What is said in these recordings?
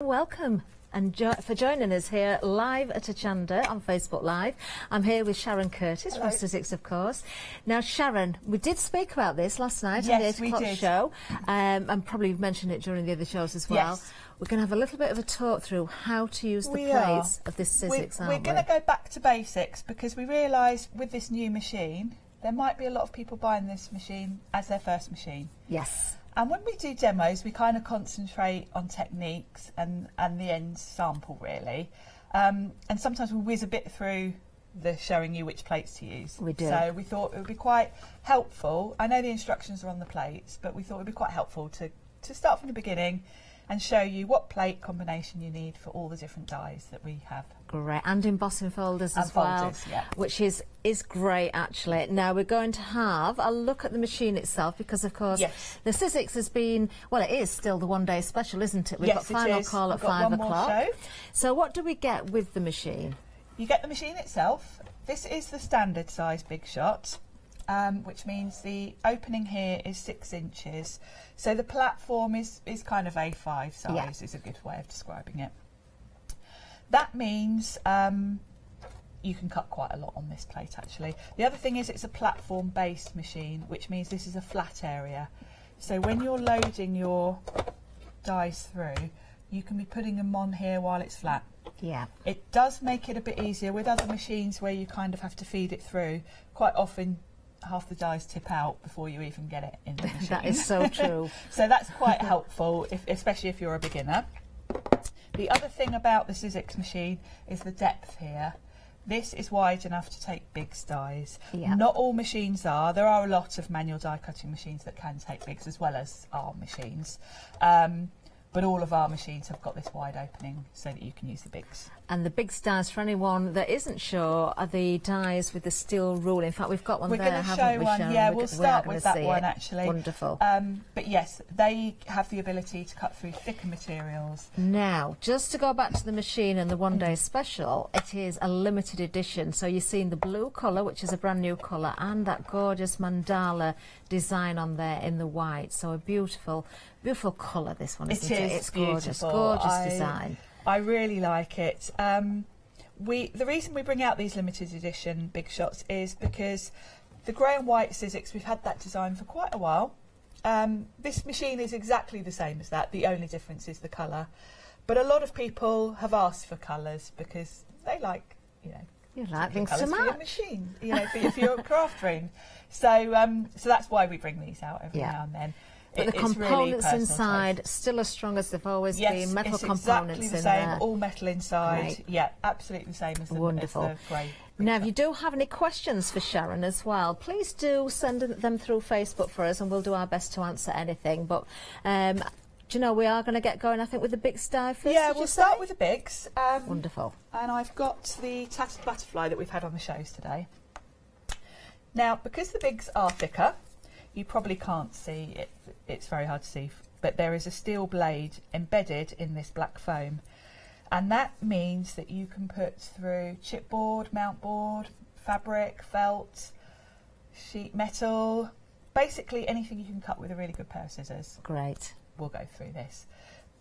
Welcome and for joining us here live at Achanda on Facebook Live. I'm here with Sharon Curtis from Sizzix, of course. Now, Sharon, we did speak about this last night on the 8 o'clock show, and probably mentioned it during the other shows as well. Yes. We're going to have a little bit of a talk through how to use the plates of this Sizzix, We're going to go back to basics because we realise with this new machine, there might be a lot of people buying this machine as their first machine. Yes. And when we do demos, we kind of concentrate on techniques and the end sample, really. And sometimes we whiz a bit through the showing you which plates to use. We do. So we thought it would be quite helpful. I know the instructions are on the plates, but we thought it would be quite helpful to start from the beginning and show you what plate combination you need for all the different dies that we have. Great, and embossing folders as well, which is great actually. Now we're going to have a look at the machine itself because of course the Sizzix has been, well, it is still the one-day special, isn't it? We've got final call at 5 o'clock. So what do we get with the machine? You get the machine itself. This is the standard size Big Shot, which means the opening here is 6 inches. So the platform is kind of A5 size, is a good way of describing it. That means you can cut quite a lot on this plate actually. The other thing is it's a platform based machine, which means this is a flat area. So when you're loading your dies through, you can be putting them on here while it's flat. Yeah. It does make it a bit easier with other machines where you kind of have to feed it through. Quite often half the dies tip out before you even get it in the machine. That is so true. So that's quite helpful, especially if you're a beginner. The other thing about the Sizzix machine is the depth here. This is wide enough to take bigs dies. Yeah. Not all machines are. There are a lot of manual die cutting machines that can take bigs as well as our machines. But all of our machines have got this wide opening so that you can use the bigs. And the bigs dies, for anyone that isn't sure, are the dies with the steel rule. In fact, we've got one there, haven't we, Sharon? Yeah, we'll start with that one actually. Wonderful. But yes, they have the ability to cut through thicker materials. Now, just to go back to the machine and the one-day special, it is a limited edition. So you're seeing the blue colour, which is a brand new colour, and that gorgeous mandala design on there in the white. So a beautiful, beautiful colour, this one, isn't it? It's gorgeous, gorgeous design. I really like it. The reason we bring out these limited edition Big Shots is because the grey and white Sizzix, we've had that design for quite a while. This machine is exactly the same as that. The only difference is the colour. But a lot of people have asked for colours because they like, you like things to match. For your machine, for your craft room. So that's why we bring these out every now and then. But the components really inside still as strong as they've always been. Metal it's components exactly the in same, there. all metal inside. Great. Yeah, absolutely the same as the grey. Now, if you do have any questions for Sharon as well, please do send them through Facebook for us, and we'll do our best to answer anything. But do you know, we are going to get going, I think, with the big die first. Yeah, we'll start with the bigs. Wonderful. And I've got the tattered butterfly that we've had on the shows today. Now, because the bigs are thicker, you probably can't see it. It's very hard to see, but there is a steel blade embedded in this black foam, and that means that you can put through chipboard, mount board, fabric, felt, sheet metal, basically anything you can cut with a really good pair of scissors. Great. We'll go through this.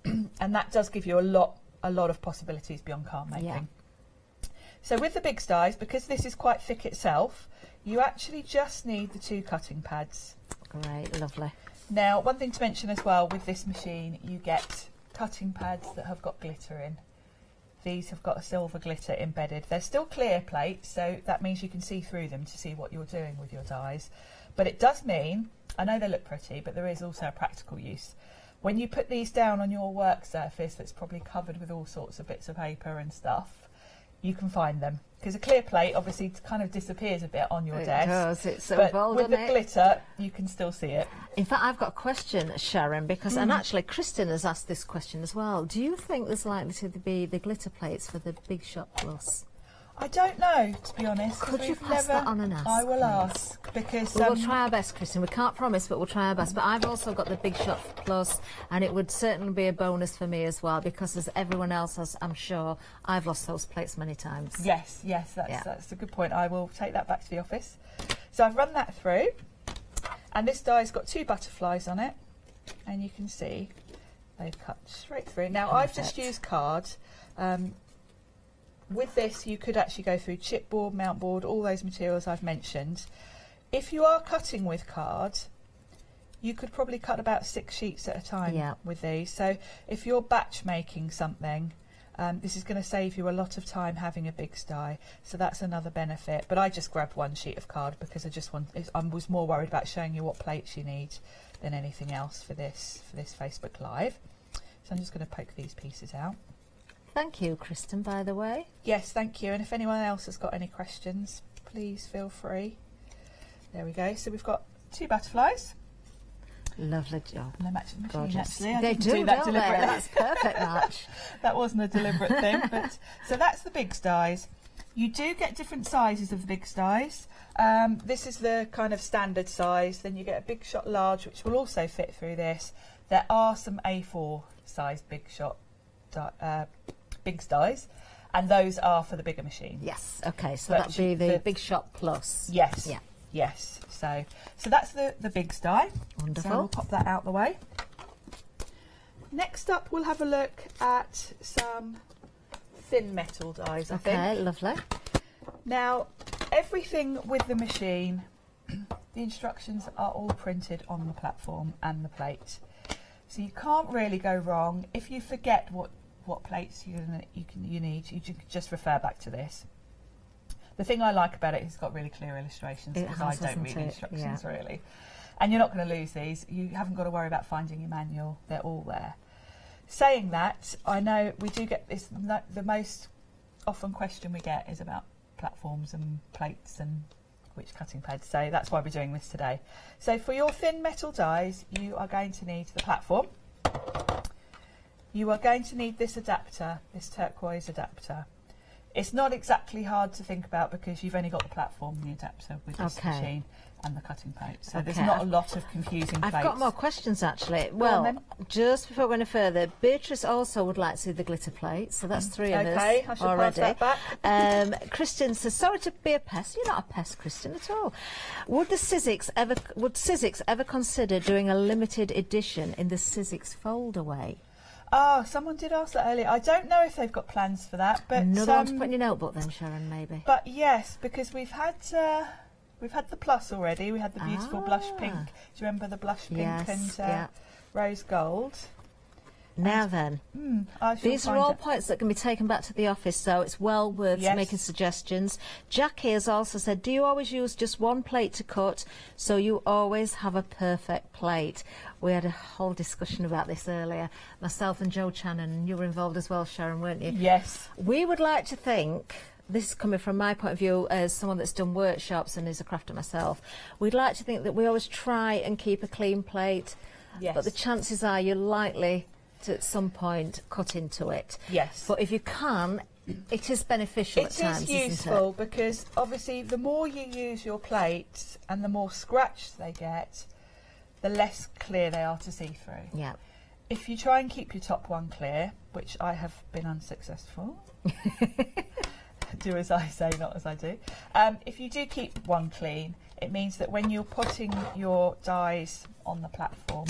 And that does give you a lot of possibilities beyond card making. Yeah. So with the big dies, because this is quite thick itself, you actually just need the 2 cutting pads. Great, lovely. Now, one thing to mention as well, with this machine, you get cutting pads that have got glitter in. These have got a silver glitter embedded. They're still clear plates, so that means you can see through them to see what you're doing with your dies. But it does mean, I know they look pretty, but there is also a practical use. When you put these down on your work surface that's probably covered with all sorts of bits of paper and stuff, you can find them. Because a clear plate obviously kind of disappears a bit on your desk. It does, it's so but bold, with the glitter, you can still see it. In fact, I've got a question, Sharon, because, and actually Kristen has asked this question as well. Do you think there's likely to be the glitter plates for the Big Shot Plus? I don't know, to be honest. Could you pass that on and ask? I will ask, because we'll try our best, Kristen. We can't promise, but we'll try our best. But I've also got the Big Shot Plus, and it would certainly be a bonus for me as well, because as everyone else has, I'm sure, I've lost those plates many times. Yes, that's a good point. I will take that back to the office. So I've run that through, and this die's got 2 butterflies on it, and you can see they've cut straight through. Now I've just used card. With this you could actually go through chipboard, mount board, all those materials I've mentioned. If you are cutting with card, you could probably cut about 6 sheets at a time with these. So if you're batch making something, this is going to save you a lot of time having a big die. So that's another benefit. But I just grabbed 1 sheet of card because I was more worried about showing you what plates you need than anything else for this Facebook Live. So I'm just going to poke these pieces out. Thank you, Kristen, by the way. Yes, thank you. And if anyone else has got any questions, please feel free. There we go. So we've got 2 butterflies. Lovely job. And they match the machine, Gorgeous. actually. They do that deliberately. That's perfect match. That wasn't a deliberate thing. But so that's the big dies. You do get different sizes of the big dies. This is the kind of standard size. Then you get a Big Shot large, which will also fit through this. There are some A4 size Big Shot big dies, and those are for the bigger machine. Yes. Okay. So that'll be the Big Shot Plus. Yes. Yeah. Yes. So that's the big die. Wonderful. So we'll pop that out the way. Next up, we'll have a look at some thin metal dies. I think. Okay. Lovely. Now, everything with the machine, the instructions are all printed on the platform and the plate, so you can't really go wrong. If you forget what plates you need, you can just refer back to this. The thing I like about it is it's got really clear illustrations, because I don't read instructions really. And you're not going to lose these. You haven't got to worry about finding your manual. They're all there. Saying that, I know we do get this, the most often question we get is about platforms and plates and which cutting pads. So that's why we're doing this today. So for your thin metal dies, you are going to need the platform. You are going to need this adapter, this turquoise adapter. It's not exactly hard to think about because you've only got the platform and the adapter with this machine and the cutting plate. So there's not a lot of confusing plates. I've got more questions actually. Well, just before going further, Beatrice also would like to see the glitter plate. So that's 3 of us I should already. pass that back. Kristen says, sorry to be a pest. You're not a pest, Kristen, at all. Would Sizzix ever consider doing a limited edition in the Sizzix fold-away? Oh, someone did ask that earlier. I don't know if they've got plans for that, but another one to put in your notebook then, Sharon, maybe. But yes, because we've had the plus already. We had the beautiful blush pink. Do you remember the blush pink and rose gold? Now then, these are all points that can be taken back to the office, so it's well worth making suggestions. Jackie has also said, do you always use just 1 plate to cut, so you always have a perfect plate? We had a whole discussion about this earlier, myself and Joe Channon, and you were involved as well, Sharon, weren't you? Yes. We would like to think, this is coming from my point of view as someone that's done workshops and is a crafter myself, we'd like to think that we always try and keep a clean plate, but the chances are you're likely to at some point cut into it. Yes. But if you can, it is beneficial at times, It is useful because obviously the more you use your plates and the more scratch they get, the less clear they are to see through. Yeah. If you try and keep your top one clear, which I have been unsuccessful, do as I say, not as I do. If you do keep one clean, it means that when you're putting your dies on the platform,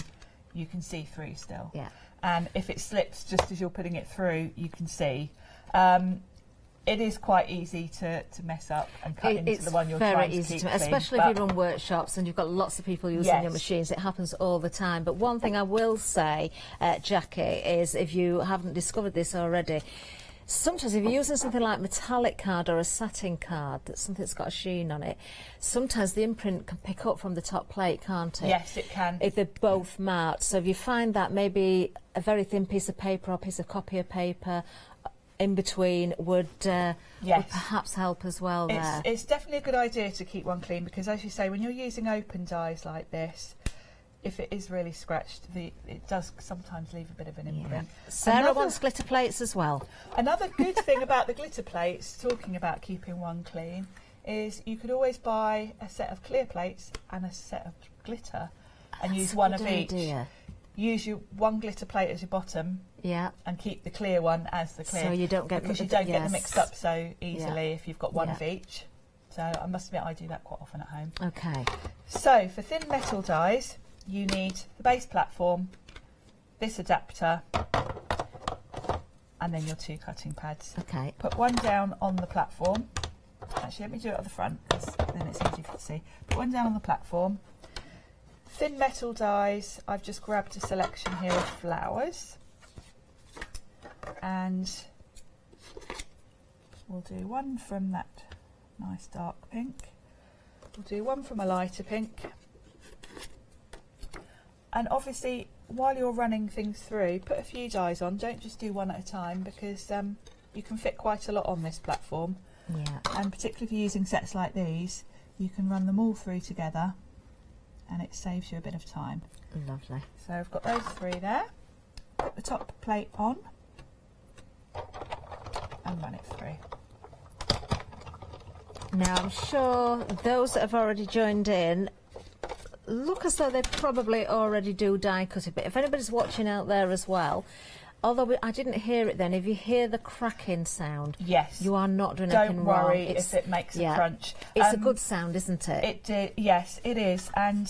you can see through still. Yeah. And if it slips just as you're putting it through, you can see. It is quite easy to mess up and cut into the one you're trying to keep clean. It's very easy, especially if you run workshops and you've got lots of people using your machines. It happens all the time. But one thing I will say, Jackie, is if you haven't discovered this already, sometimes if you're using something like metallic card or a satin card, that's something that's got a sheen on it, sometimes the imprint can pick up from the top plate, can't it? Yes, it can. If they're both marked. So if you find that, maybe a very thin piece of paper or a piece of copier paper in between would perhaps help as well there. It's definitely a good idea to keep one clean because, as you say, when you're using open dies like this, if it is really scratched, it does sometimes leave a bit of an imprint. Sarah wants glitter plates as well. Another good thing about the glitter plates, talking about keeping one clean, is you could always buy a set of clear plates and a set of glitter and use one of each. Use your one glitter plate as your bottom, and keep the clear one as the clear. So you don't get because you don't get them mixed up so easily if you've got one of each. So I must admit I do that quite often at home. Okay. So for thin metal dies, you need the base platform, this adapter, and then your 2 cutting pads. Okay. Put one down on the platform. Actually, let me do it at the front, because then it's easy to see. Put one down on the platform. Thin metal dies. I've just grabbed a selection here of flowers. And we'll do one from that nice dark pink. We'll do one from a lighter pink. And obviously, while you're running things through, put a few dies on. Don't just do one at a time, because you can fit quite a lot on this platform. Yeah. And particularly if you're using sets like these, you can run them all through together, and it saves you a bit of time. Lovely. So I've got those 3 there. Put the top plate on and run it through. Now I'm sure those that have already joined in look as though they probably already do die cutting, but if anybody's watching out there as well, although I didn't hear it then, if you hear the cracking sound, yes, you are not doing anything wrong. Don't worry if it makes a crunch. It's a good sound, isn't it? It did, yes, it is, and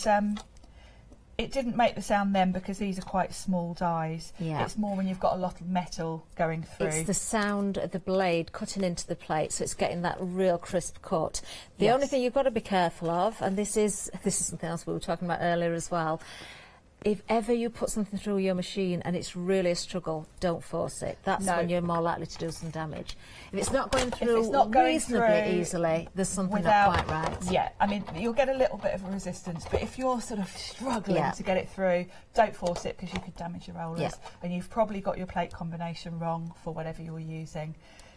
it didn't make the sound then because these are quite small dies. Yeah. It's more when you've got a lot of metal going through. It's the sound of the blade cutting into the plate, so it's getting that real crisp cut. The only thing you've got to be careful of, and this is something else we were talking about earlier as well, if ever you put something through your machine and it's really a struggle, don't force it. That's when you're more likely to do some damage. If it's not going through reasonably easily, there's something not quite right. Yeah, I mean, you'll get a little bit of a resistance, but if you're sort of struggling to get it through, don't force it, because you could damage your rollers. And you've probably got your plate combination wrong for whatever you're using.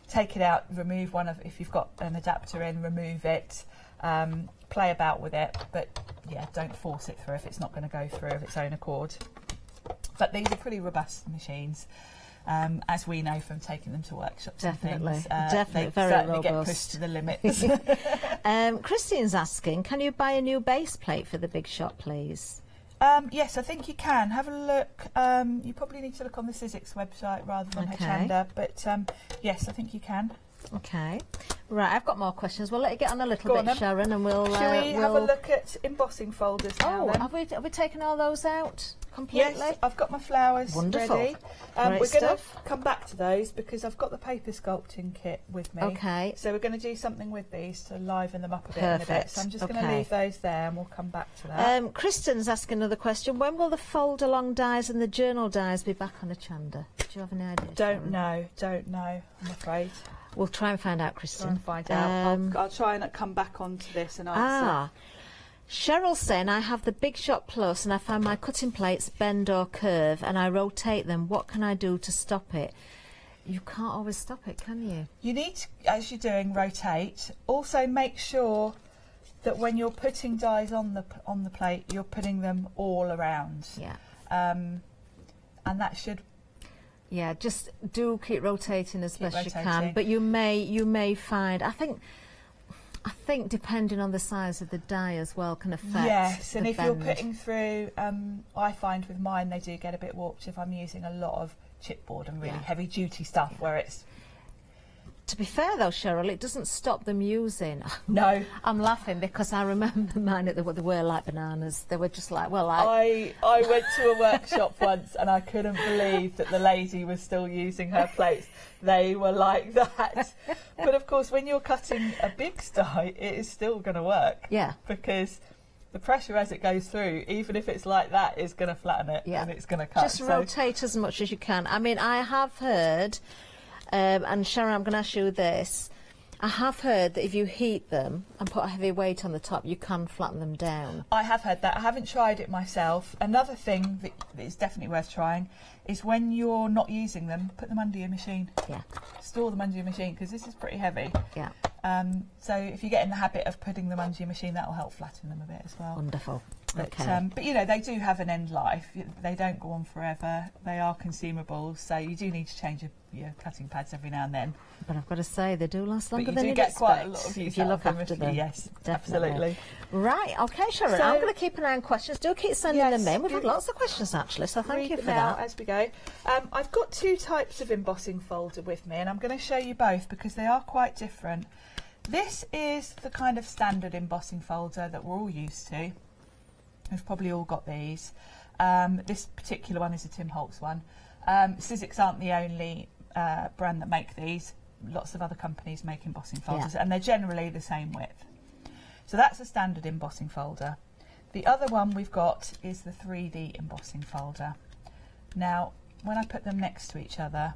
Take it out, remove one of, if you've got an adapter in, remove it. Play about with it, but yeah, don't force it through if it's not going to go through of its own accord. But these are pretty robust machines, as we know from taking them to workshops. Definitely, and things. definitely, they very certainly robust. get pushed to the limits. Christine's asking, can you buy a new base plate for the big shot, please? Yes, I think you can. Have a look. You probably need to look on the Sizzix website rather than Hochanda, but yes, I think you can. Okay, right, I've got more questions. We'll let you get on a little bit, Sharon, and we'll... Shall we have a look at embossing folders now, then? Have we taken all those out completely? Yes, I've got my flowers ready. We're going to come back to those because I've got the paper sculpting kit with me. Okay. So we're going to do something with these to liven them up a bit in a bit. So I'm just going to leave those there and we'll come back to that. Kristen's asking another question. When will the fold along dies and the journal dies be back on Hochanda? Do you have any idea? Don't know, I'm afraid. We'll try and find out, Kristen. Try and find out. I'll try and come back onto this and answer. Cheryl's saying, I have the Big Shot Plus and I find my cutting plates bend or curve and I rotate them. What can I do to stop it? You can't always stop it, can you? You need to, as you're doing, rotate. Also make sure that when you're putting dies on the plate, you're putting them all around. Yeah. And that should... Yeah, just do keep rotating as best you can, but you may find, I think depending on the size of the die as well can affect. Yes, and if you're putting through, I find with mine they do get a bit warped if I'm using a lot of chipboard and really heavy duty stuff where it's... To be fair though, Cheryl, it doesn't stop them using. No. I'm laughing because I remember mine, they were like bananas. They were just like, well, I went to a workshop once and I couldn't believe that the lady was still using her plates. They were like that. But of course, when you're cutting a big die, it is still going to work. Yeah. Because the pressure as it goes through, even if it's like that, is going to flatten it and it's going to cut. Just rotate as much as you can. I mean, I have heard... and Sharon, I'm going to ask you this. I have heard that if you heat them and put a heavy weight on the top, you can flatten them down. I have heard that. I haven't tried it myself. Another thing that is definitely worth trying is when you're not using them, put them under your machine. Yeah. Store them under your machine because this is pretty heavy. Yeah. So if you get in the habit of putting them under your machine, that will help flatten them a bit as well. Wonderful. But, but you know, they do have an end life. They don't go on forever. They are consumables, so you do need to change your cutting pads every now and then. But I've got to say, they do last longer than you you'd get expect quite a lot of use if you look after them. Yes, definitely. Absolutely. Right, okay, Sharon, So, I'm going to keep an eye on questions. Do keep sending them in. We've had lots of questions, actually, so thank you for that. As we go. I've got two types of embossing folder with me, and I'm going to show you both because they are quite different. This is the kind of standard embossing folder that we're all used to. We've probably all got these. This particular one is a Tim Holtz one. Sizzix aren't the only brand that make these. Lots of other companies make embossing folders, and they're generally the same width. So that's a standard embossing folder. The other one we've got is the 3D embossing folder. Now, when I put them next to each other,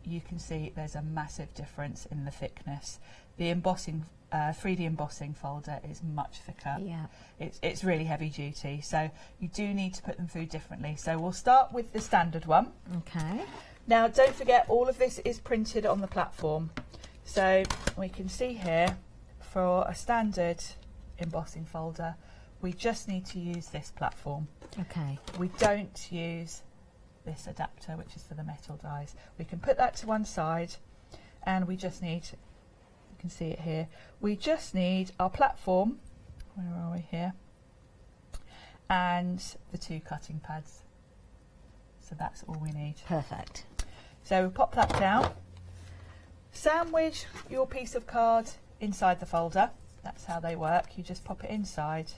you can see there's a massive difference in the thickness. The embossing 3D embossing folder is much thicker. Yeah. It's really heavy duty, so you do need to put them through differently. So we'll start with the standard one. Okay. Now, don't forget, all of this is printed on the platform. So we can see here, for a standard embossing folder, we just need to use this platform. Okay. We don't use this adapter, which is for the metal dies. We can put that to one side, and we just need, you can see it here, we just need our platform, where are we here, and the 2 cutting pads. So that's all we need. Perfect. So we'll pop that down, sandwich your piece of card inside the folder. That's how they work. You just pop it inside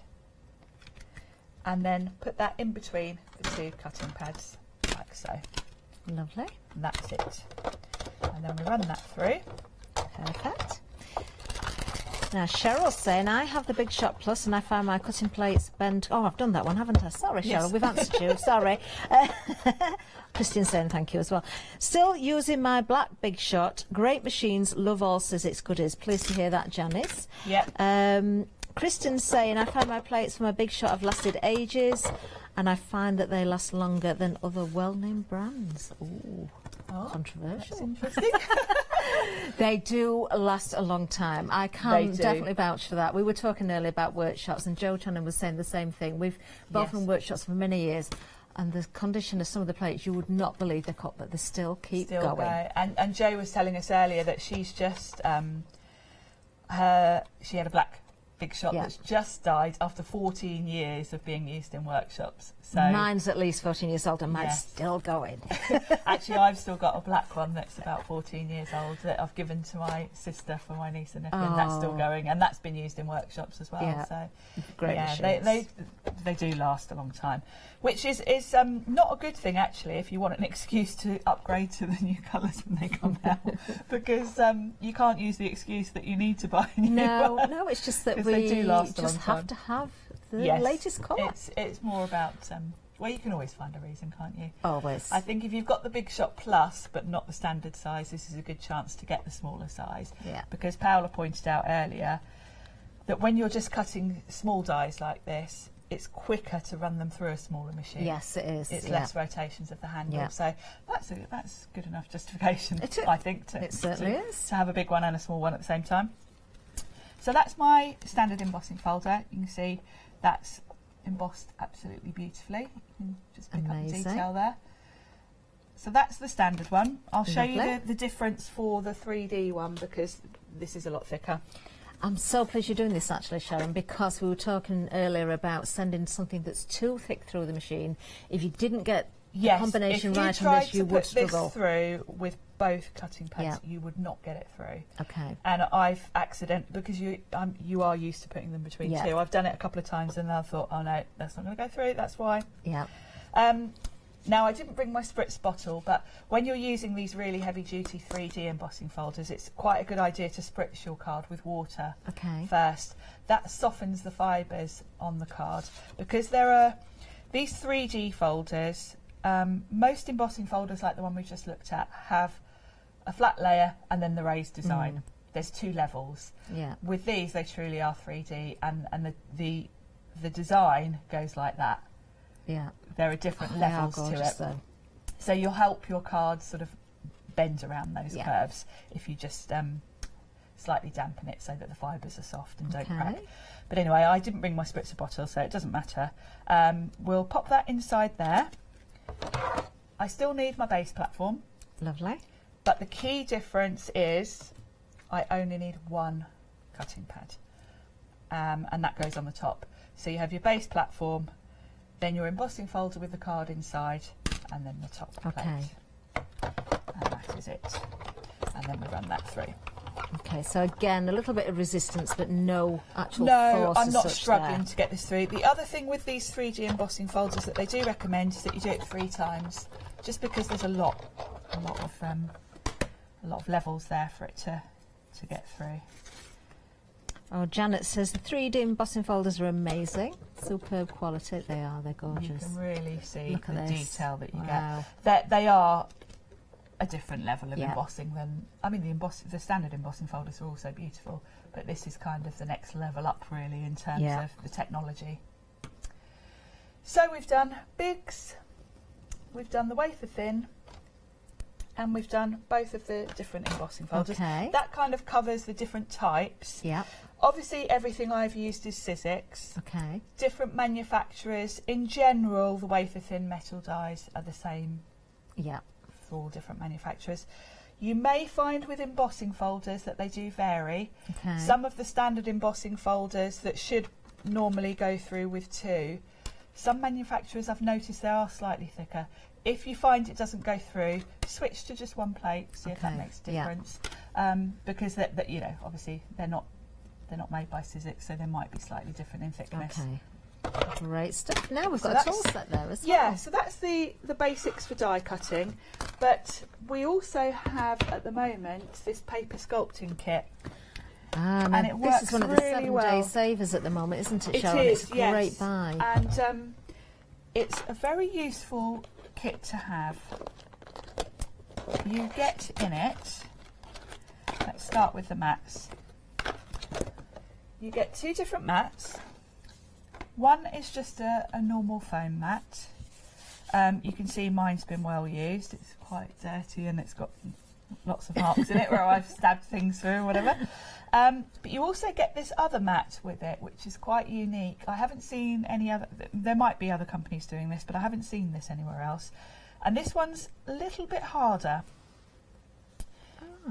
and then put that in between the 2 cutting pads, like so. Lovely. And that's it. And then we run that through. Perfect. Now Cheryl's saying, I have the Big Shot Plus and I find my cutting plates bend. Oh, I've done that one, haven't I? Sorry, Cheryl, Yes. we've answered you. Sorry. Christine's saying thank you as well. Still using my black Big Shot. Great machines. Love all Sizzix goodies. Pleased to hear that, Janice. Yep. Kristen's saying, I find my plates from my Big Shot have lasted ages and I find that they last longer than other well-named brands. Ooh, controversial. That's interesting. They do last a long time. I can definitely vouch for that. We were talking earlier about workshops, and Joe Channon was saying the same thing. We've both run workshops for many years, and the condition of some of the plates, you would not believe they're cut, but they still keep going. And Joe was telling us earlier that she's just, she had a black Big Shot that's just died after 14 years of being used in workshops. So mine's at least 14 years old and mine's still going. Actually, I've still got a black one that's about 14 years old that I've given to my sister for my niece and nephew, and that's still going, and that's been used in workshops as well. Yeah. So Great machines. They do last a long time, which is not a good thing actually if you want an excuse to upgrade to the new colours when they come out, because you can't use the excuse that you need to buy a new one. No, it's just that they do last just a long have time. to have the latest colour. It's more about well, you can always find a reason, can't you? Always. I think if you've got the Big Shot Plus but not the standard size, this is a good chance to get the smaller size. Yeah. Because Paola pointed out earlier that when you're just cutting small dies like this, it's quicker to run them through a smaller machine. Yes, it is. It's less rotations of the handle. Yeah. So that's good enough justification, I think, it certainly is. To have a big one and a small one at the same time. So that's my standard embossing folder. You can see that's embossed absolutely beautifully. You can just pick up the detail there. So that's the standard one. I'll show you the difference for the 3D one, because this is a lot thicker. I'm so pleased you're doing this actually, Sharon, because we were talking earlier about sending something that's too thick through the machine. If you didn't get the combination right on this, you would struggle. If you tried to put this through with both cutting pads, you would not get it through. Okay. And I've because you are used to putting them between two. I've done it a couple of times and I thought, oh no, that's not going to go through. That's why. Yeah. Now, I didn't bring my spritz bottle, but when you're using these really heavy-duty 3D embossing folders, it's quite a good idea to spritz your card with water first. That softens the fibres on the card, because there are these 3D folders. Most embossing folders, like the one we just looked at, have a flat layer and then the raised design. There's 2 levels. Yeah. With these, they truly are 3D, and the design goes like that. Yeah. There are different levels to it. So you'll help your card sort of bend around those curves if you just slightly dampen it so that the fibres are soft and don't crack. But anyway, I didn't bring my spritzer bottle, so it doesn't matter. We'll pop that inside there. I still need my base platform. Lovely. But the key difference is I only need 1 cutting pad, and that goes on the top. So you have your base platform, then your embossing folder with the card inside, and then the top plate. And that is it. And then we run that through. Okay, so again, a little bit of resistance, but no actual no, force I'm as not such struggling there. to get this through. The other thing with these 3D embossing folders that they do recommend is that you do it 3 times, just because there's a lot of levels there for it to get through. Oh, Janet says the 3D embossing folders are amazing. Superb quality. They are, they're gorgeous. You can really see Look the at this. detail that you Wow. get. They are a different level of Yeah. embossing than, I mean, the standard embossing folders are also beautiful, but this is kind of the next level up really in terms Yeah. of the technology. So we've done bigs, we've done the wafer thin, and we've done both of the different embossing folders. Okay. That kind of covers the different types. Yeah. Obviously everything I've used is Sizzix. Okay. Different manufacturers. In general, the wafer thin metal dies are the same Yeah. for all different manufacturers. You may find with embossing folders that they do vary. Okay. Some of the standard embossing folders that should normally go through with 2, some manufacturers I've noticed they are slightly thicker. If you find it doesn't go through, switch to just 1 plate, see if that Okay, makes a yeah. difference. Because that you know, obviously they're not made by Sizzix, so they might be slightly different in thickness. Okay. Great stuff. Now we've So got a tool that's- set there as well. Yeah, so that's the basics for die cutting, but we also have at the moment this paper sculpting kit. And and it this works is one of the really 7-day well. savers at the moment, isn't it, It Sharon? is, It's a yes. great buy. And it's a very useful kit to have. You get in it, let's start with the mats. You get 2 different mats. One is just a normal foam mat. You can see mine's been well used. It's quite dirty and it's got lots of marks in it where I've stabbed things through or whatever. But you also get this other mat with it, which is quite unique. I haven't seen any other, there might be other companies doing this, but I haven't seen this anywhere else. And this one's a little bit harder.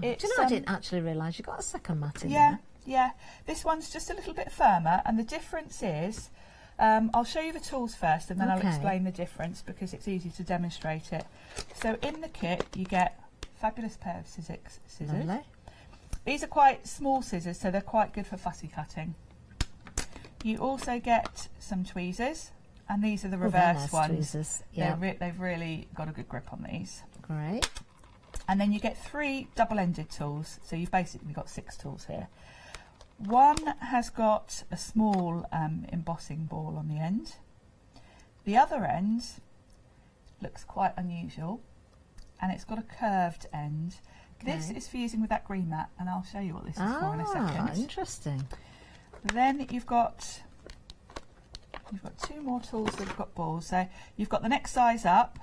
Do you know, I didn't actually realise you got a second mat in there. Yeah, this one's just a little bit firmer, and the difference is, I'll show you the tools first and then Okay. I'll explain the difference because it's easy to demonstrate it. So in the kit you get a fabulous pair of Sizzix scissors. Lovely. These are quite small scissors, so they're quite good for fussy cutting. You also get some tweezers, and these are the Oh, they're reverse nice ones. tweezers. Yeah. They've really got a good grip on these. Great. And then you get 3 double-ended tools, so you've basically got 6 tools here. One has got a small embossing ball on the end. The other end looks quite unusual, and it's got a curved end. Okay. This is for using with that green mat, and I'll show you what this is for in a Ah, second. interesting. Then you've got 2 more tools that have got balls. So you've got the next size up,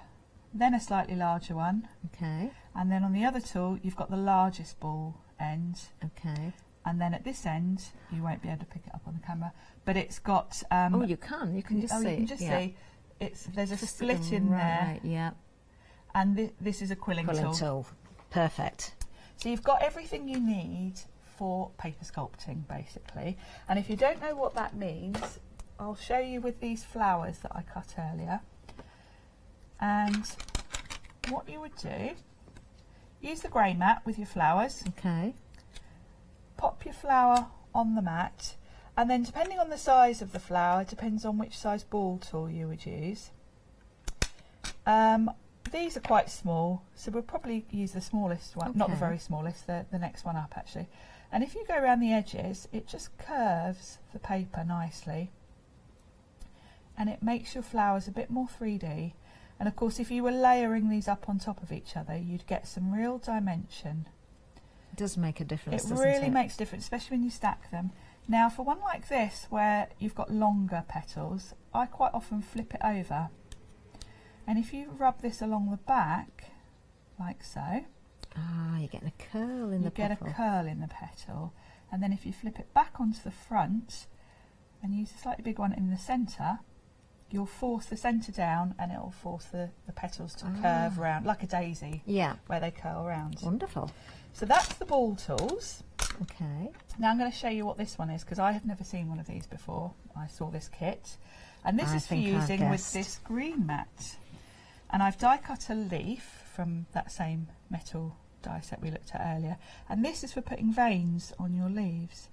then a slightly larger one, Okay. and then on the other tool you've got the largest ball end. Okay. And then at this end, you won't be able to pick it up on the camera, but it's got. Oh, you can. You can just see. You can just yeah. see. There's a Just split in there, right, yeah. and this is a quilling Quilling tool. tool. Perfect. So you've got everything you need for paper sculpting, basically. And if you don't know what that means, I'll show you with these flowers that I cut earlier. And what you would do, use the grey mat with your flowers. Okay. Pop your flower on the mat, and then depending on the size of the flower, depends on which size ball tool you would use. These are quite small, so we'll probably use the smallest one, not the Okay. very smallest, the next one up actually. And if you go around the edges, it just curves the paper nicely, and it makes your flowers a bit more 3D. And of course, if you were layering these up on top of each other, you'd get some real dimension. It does make a difference, It doesn't really it? makes a difference, especially when you stack them. Now, for one like this, where you've got longer petals, I quite often flip it over. And if you rub this along the back, like so, Ah, you're getting a curl in you the get petal. a curl in the petal. And then if you flip it back onto the front and use a slightly big one in the centre, you'll force the centre down and it'll force the petals to curve round, like a daisy, Yeah. where they curl round. Wonderful. So that's the ball tools. Okay. Now I'm going to show you what this one is, because I have never seen one of these before. I saw this kit, and this I is for think I've using with guessed. this green mat. And I've die cut a leaf from that same metal die set we looked at earlier. And this is for putting veins on your leaves.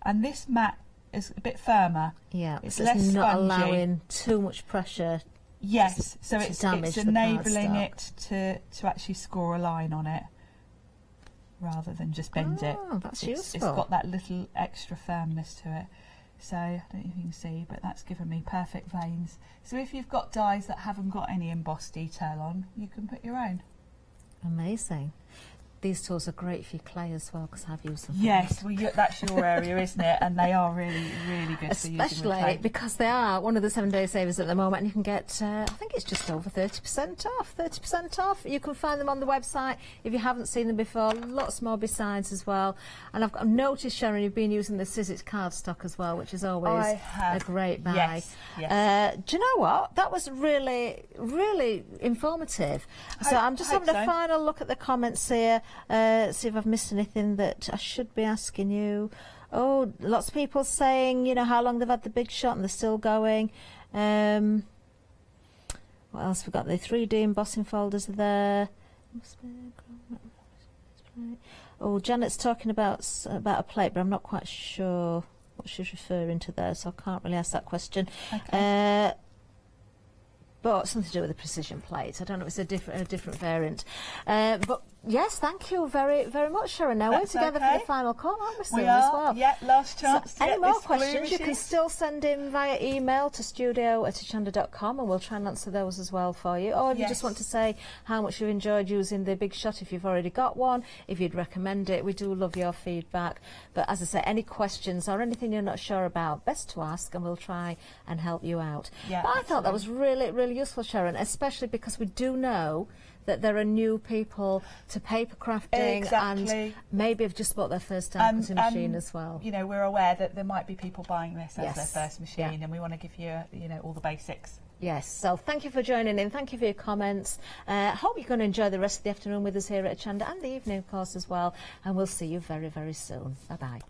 And this mat is a bit firmer. Yeah, it's so less it's not spongy. allowing too much pressure. Yes, so to it's damage the enabling cardstock. it to actually score a line on it rather than just bend it. That's It's useful. got that little extra firmness to it. So I don't know if you can see, but that's given me perfect veins. So if you've got dies that haven't got any embossed detail on, you can put your own. Amazing. These tools are great for your clay as well, because I've used them. Yes, well, that's your area, isn't it? And they are really, really good for using with Especially clay. because they are one of the 7-day savers at the moment, and you can get, I think it's just over 30% off. 30% off. You can find them on the website if you haven't seen them before. Lots more besides as well. And I've noticed, Sharon, you've been using the Sizzix cardstock as well, which is always a great buy. Yes, yes. Do you know what? That was really, really informative. So I'm just having a final look at the comments here. See if I've missed anything that I should be asking you. Oh, lots of people saying, you know, how long they've had the big shot and they're still going. What else we've got? The 3D embossing folders are there. Oh, Janet's talking about a plate, but I'm not quite sure what she's referring to there, so I can't really ask that question. Okay. But something to do with the precision plate. I don't know if it's a different variant. But yes, thank you very, very much, Sharon. Now we're together for the final call, aren't we, soon as well? Yeah, last chance to any get more this glue questions, you machine. can still send in via email to studio@achanda.com, and we'll try and answer those as well for you. Or if you just want to say how much you've enjoyed using the big shot, if you've already got one, if you'd recommend it. We do love your feedback. But as I say, any questions or anything you're not sure about, best to ask, and we'll try and help you out. Yeah, but I thought that was really, really useful, Sharon, especially because we do know that there are new people to paper crafting and maybe have just bought their first time cutting machine as well. You know, we're aware that there might be people buying this as their first machine, Yeah. and we want to give you, you know, all the basics. Yes, so thank you for joining in. Thank you for your comments. Hope you're going to enjoy the rest of the afternoon with us here at Achanda, and the evening, of course, as well. And we'll see you very, very soon. Bye-bye.